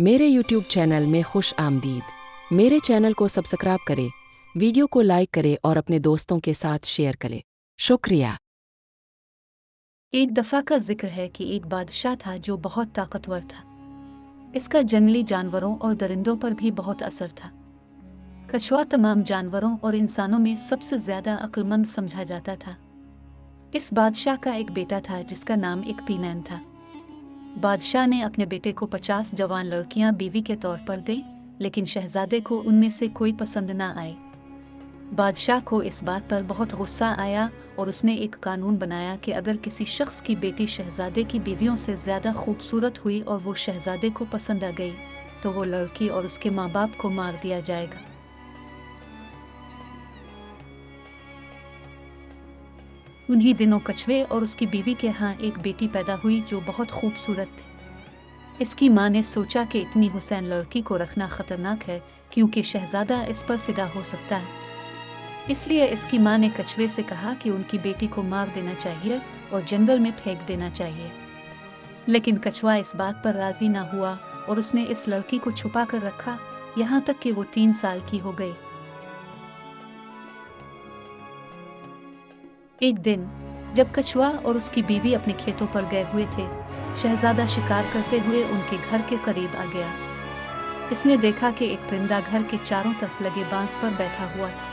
मेरे YouTube channel में खुश आमदीद। मेरे चैनल को सब्सक्राइब करें, वीडियो को लाइक करें और अपने दोस्तों के साथ शेयर करें। शुक्रिया। एक दफ़ा का जिक्र है कि एक बादशाह था जो बहुत ताकतवर था। इसका जंगली जानवरों और दरिंदों पर भी बहुत असर था। कछुआ तमाम जानवरों और इंसानों में सबसे ज़्यादा अक्लमंद समझा जाता था। इस बादशाह का एक बेटा था जिसका नाम इकपीनैन था। बादशाह ने अपने बेटे को 50 जवान लड़कियां बीवी के तौर पर दी, लेकिन शहजादे को उनमें से कोई पसंद ना आई। बादशाह को इस बात पर बहुत गुस्सा आया और उसने एक कानून बनाया कि अगर किसी शख्स की बेटी शहजादे की बीवियों से ज़्यादा खूबसूरत हुई और वो शहजादे को पसंद आ गई तो वो लड़की और उसके माँ बाप को मार दिया जाएगा। उन्हीं दिनों कछुए और उसकी बीवी के यहाँ एक बेटी पैदा हुई जो बहुत खूबसूरत थी। इसकी माँ ने सोचा कि इतनी हुसैन लड़की को रखना ख़तरनाक है क्योंकि शहजादा इस पर फिदा हो सकता है। इसलिए इसकी माँ ने कछुए से कहा कि उनकी बेटी को मार देना चाहिए और जंगल में फेंक देना चाहिए। लेकिन कछुआ इस बात पर राज़ी ना हुआ और उसने इस लड़की को छुपा कर रखा यहाँ तक कि वो 3 साल की हो गई। एक दिन जब कछुआ और उसकी बीवी अपने खेतों पर गए हुए थे, शहजादा शिकार करते हुए उनके घर के करीब आ गया। इसने देखा कि एक परिंदा घर के चारों तरफ लगे बांस पर बैठा हुआ था।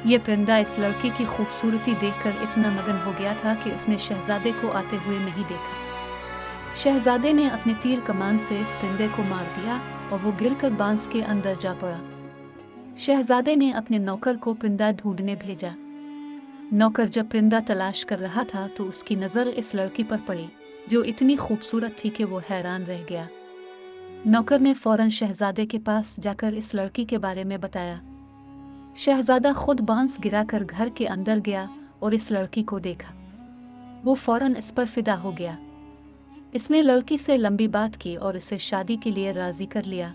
ये परिंदा इस लड़की की खूबसूरती देखकर इतना मगन हो गया था कि उसने शहजादे को आते हुए नहीं देखा। शहजादे ने अपने तीर कमान से इस परिंदे को मार दिया और वो गिरकर बांस के अंदर जा पड़ा। शहजादे ने अपने नौकर को परिंदा ढूंढने भेजा। नौकर जब परिंदा तलाश कर रहा था तो उसकी नज़र इस लड़की पर पड़ी जो इतनी खूबसूरत थी कि वो हैरान रह गया। नौकर ने फौरन शहजादे के पास जाकर इस लड़की के बारे में बताया। शहजादा खुद बांस गिराकर घर के अंदर गया और इस लड़की को देखा। वो फौरन इस पर फिदा हो गया। इसने लड़की से लंबी बात की और इसे शादी के लिए राजी कर लिया।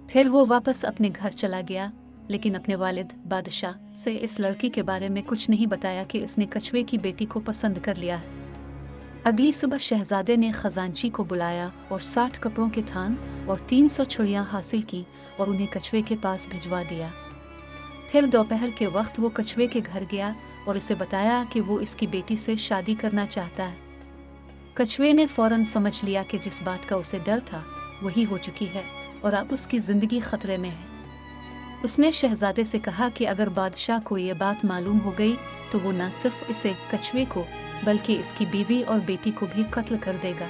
फिर वो वापस अपने घर चला गया, लेकिन अपने वालिद बादशाह से इस लड़की के बारे में कुछ नहीं बताया कि इसने कछुए की बेटी को पसंद कर लिया है। अगली सुबह शहजादे ने खजांची को बुलाया और 60 कपड़ों के थान और 300 छुरियां हासिल की और उन्हें कछुए के पास भिजवा दिया। फिर दोपहर के वक्त वो कछुए के घर गया और इसे बताया कि वो इसकी बेटी से शादी करना चाहता है। कछुए ने फौरन समझ लिया कि जिस बात का उसे डर था वही हो चुकी है और अब उसकी ज़िंदगी खतरे में है। उसने शहजादे से कहा कि अगर बादशाह को ये बात मालूम हो गई तो वो न सिर्फ इसे कछुए को बल्कि इसकी बीवी और बेटी को भी कत्ल कर देगा।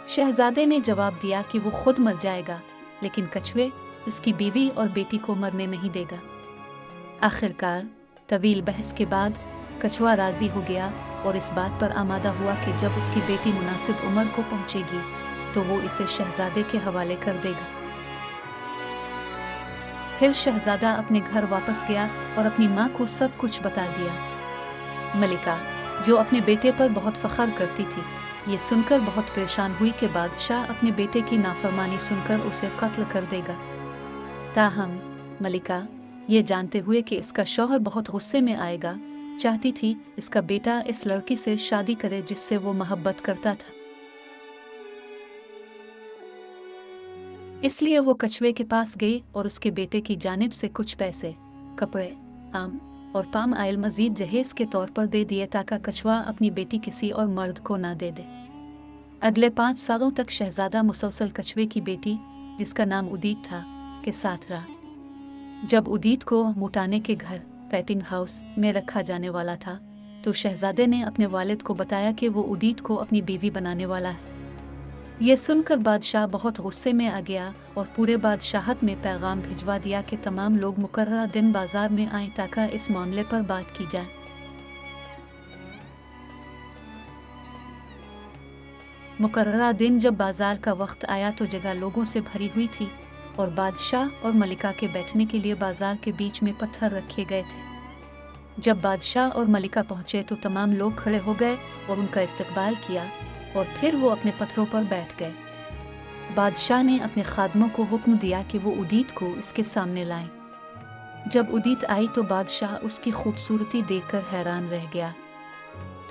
शहजादे ने जवाब दिया कि वो खुद मर जाएगा, लेकिन कछुए उसकी बीवी और बेटी को मरने नहीं देगा। आखिरकार तवील बहस के बाद कछुआ राजी हो गया और इस बात पर आमादा हुआ कि जब उसकी बेटी मुनासिब उम्र को पहुंचेगी तो वो इसे शहजादे के हवाले कर देगा। फिर शहजादा अपने घर वापस गया और अपनी माँ को सब कुछ बता दिया। मलिका, जो अपने बेटे पर बहुत फख्र करती थी, ये सुनकर बहुत परेशान हुई कि बादशाह अपने बेटे की नाफरमानी सुनकर उसे कत्ल कर देगा। ताहम मलिका, ये जानते हुए कि इसका शौहर बहुत गुस्से में आएगा, चाहती थी इसका बेटा इस लड़की से शादी करे जिससे वो मोहब्बत करता था। इसलिए वो कछुए के पास गई और उसके बेटे की जानिब से कुछ पैसे, कपड़े, आम और पाम आयल मजीद जहेज के तौर पर दे दिए ताकि कछुआ अपनी बेटी किसी और मर्द को ना दे दे। अगले 5 सालों तक शहजादा मुसलसल कछुए की बेटी, जिसका नाम उदीत था, के साथ रहा। जब उदीत को मुटाने के घर फैटिंग हाउस में रखा जाने वाला था तो शहजादे ने अपने वालिद को बताया कि वो उदीत को अपनी बीवी बनाने वाला है। ये सुनकर बादशाह बहुत गुस्से में आ गया और पूरे बादशाहत में पैगाम भिजवा दिया कि तमाम लोग मुकर्ररा दिन बाजार में आएं ताकि इस मामले पर बात की जाए। मुकर्ररा दिन जब बाजार का वक्त आया तो जगह लोगों से भरी हुई थी और बादशाह और मलिका के बैठने के लिए बाजार के बीच में पत्थर रखे गए थे। जब बादशाह और मलिका पहुंचे तो तमाम लोग खड़े हो गए और उनका इस्तकबाल किया और फिर वो अपने पत्थरों पर बैठ गए। बादशाह ने अपने खादमों को हुक्म दिया कि वो उदीत को इसके सामने लाएं। जब उदीत आई तो बादशाह उसकी खूबसूरती देखकर हैरान रह गया।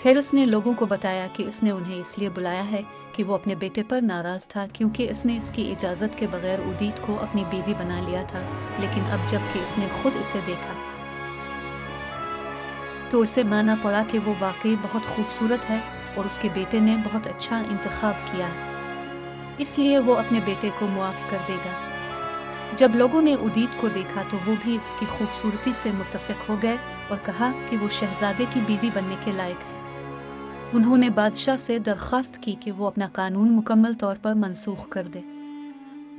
फिर उसने लोगों को बताया कि इसने उन्हें इसलिए बुलाया है कि वो अपने बेटे पर नाराज़ था क्योंकि इसने इसकी इजाज़त के बगैर उदीत को अपनी बीवी बना लिया था। लेकिन अब जबकि इसने खुद इसे देखा तो उसे माना पड़ा कि वो वाकई बहुत खूबसूरत है और उसके बेटे ने बहुत अच्छा इंतखाब किया, इसलिए वो अपने बेटे को मुआफ़ कर देगा। जब लोगों ने उदीत को देखा तो वो भी उसकी खूबसूरती से मुत्तफ़िक़ हो गए और कहा कि वो शहज़ादे की बीवी बनने के लायक है। उन्होंने बादशाह से दरख्वास्त की कि वो अपना कानून मुकम्मल तौर पर मनसूख कर दे।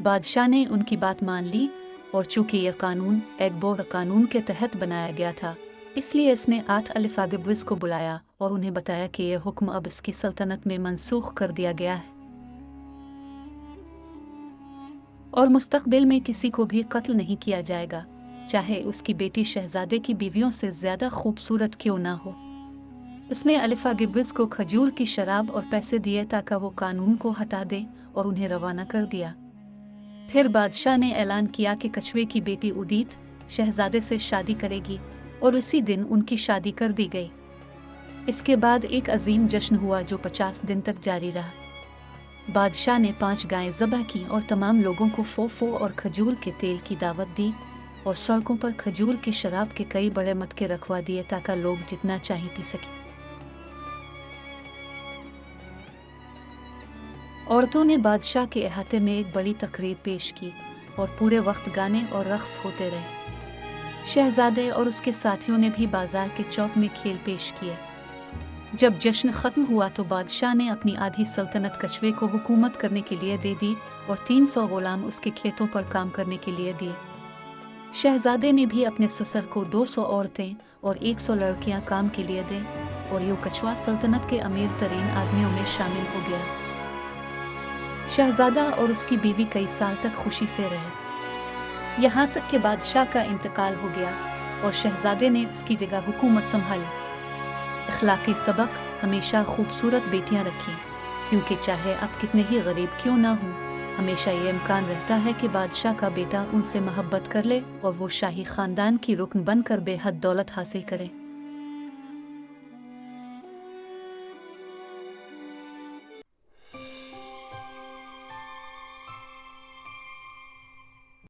बादशाह ने उनकी बात मान ली और चूँकि यह कानून एग्बोर कानून के तहत बनाया गया था, इसलिए इसने 8 अलिफ़ागिब्विज़ को बुलाया और उन्हें बताया कि यह हुक्म अब इसकी सल्तनत में मनसूख कर दिया गया है और मुस्तक़बिल में किसी को भी कत्ल नहीं किया जाएगा, चाहे उसकी बेटी शहज़ादे की बीवियों से ज़्यादा खूबसूरत क्यों ना हो। उसने अलिफ़ागिब्विज़ को खजूर की शराब और पैसे दिए ताकि वो कानून को हटा दे और उन्हें रवाना कर दिया। फिर बादशाह ने ऐलान किया कि कछुए की बेटी उदीत शहज़ादे से शादी करेगी और उसी दिन उनकी शादी कर दी गई। इसके बाद एक अजीम जश्न हुआ जो 50 दिन तक जारी रहा। बादशाह ने 5 गायें ज़बह की और तमाम लोगों को फोफो और खजूर के तेल की दावत दी और सड़कों पर खजूर की शराब के कई बड़े मटके रखवा दिए ताकि लोग जितना चाहे पी सकें। औरतों ने बादशाह के अहाते में एक बड़ी तकरीब पेश की और पूरे वक्त गाने और रक़्स होते रहे। शहज़ादे और उसके साथियों ने भी बाजार के चौक में खेल पेश किए। जब जश्न ख़त्म हुआ तो बादशाह ने अपनी आधी सल्तनत कछुए को हुकूमत करने के लिए दे दी और 300 ग़ुलाम उसके खेतों पर काम करने के लिए दिए। शहज़ादे ने भी अपने ससुर को 200 औरतें और 100 लड़कियां काम के लिए दें और यूँ कछुआ सल्तनत के अमीर तरीन आदमियों में शामिल हो गया। शहज़ादा और उसकी बीवी कई साल तक खुशी से रहे, यहाँ तक कि बादशाह का इंतकाल हो गया और शहज़ादे ने उसकी जगह हुकूमत संभाली। अखलाकी सबक हमेशा खूबसूरत बेटियां रखी, क्योंकि चाहे अब कितने ही गरीब क्यों ना हों, हमेशा ये इम्कान रहता है कि बादशाह का बेटा उनसे मोहब्बत कर ले और वो शाही ख़ानदान की रुकन बनकर बेहद दौलत हासिल करे।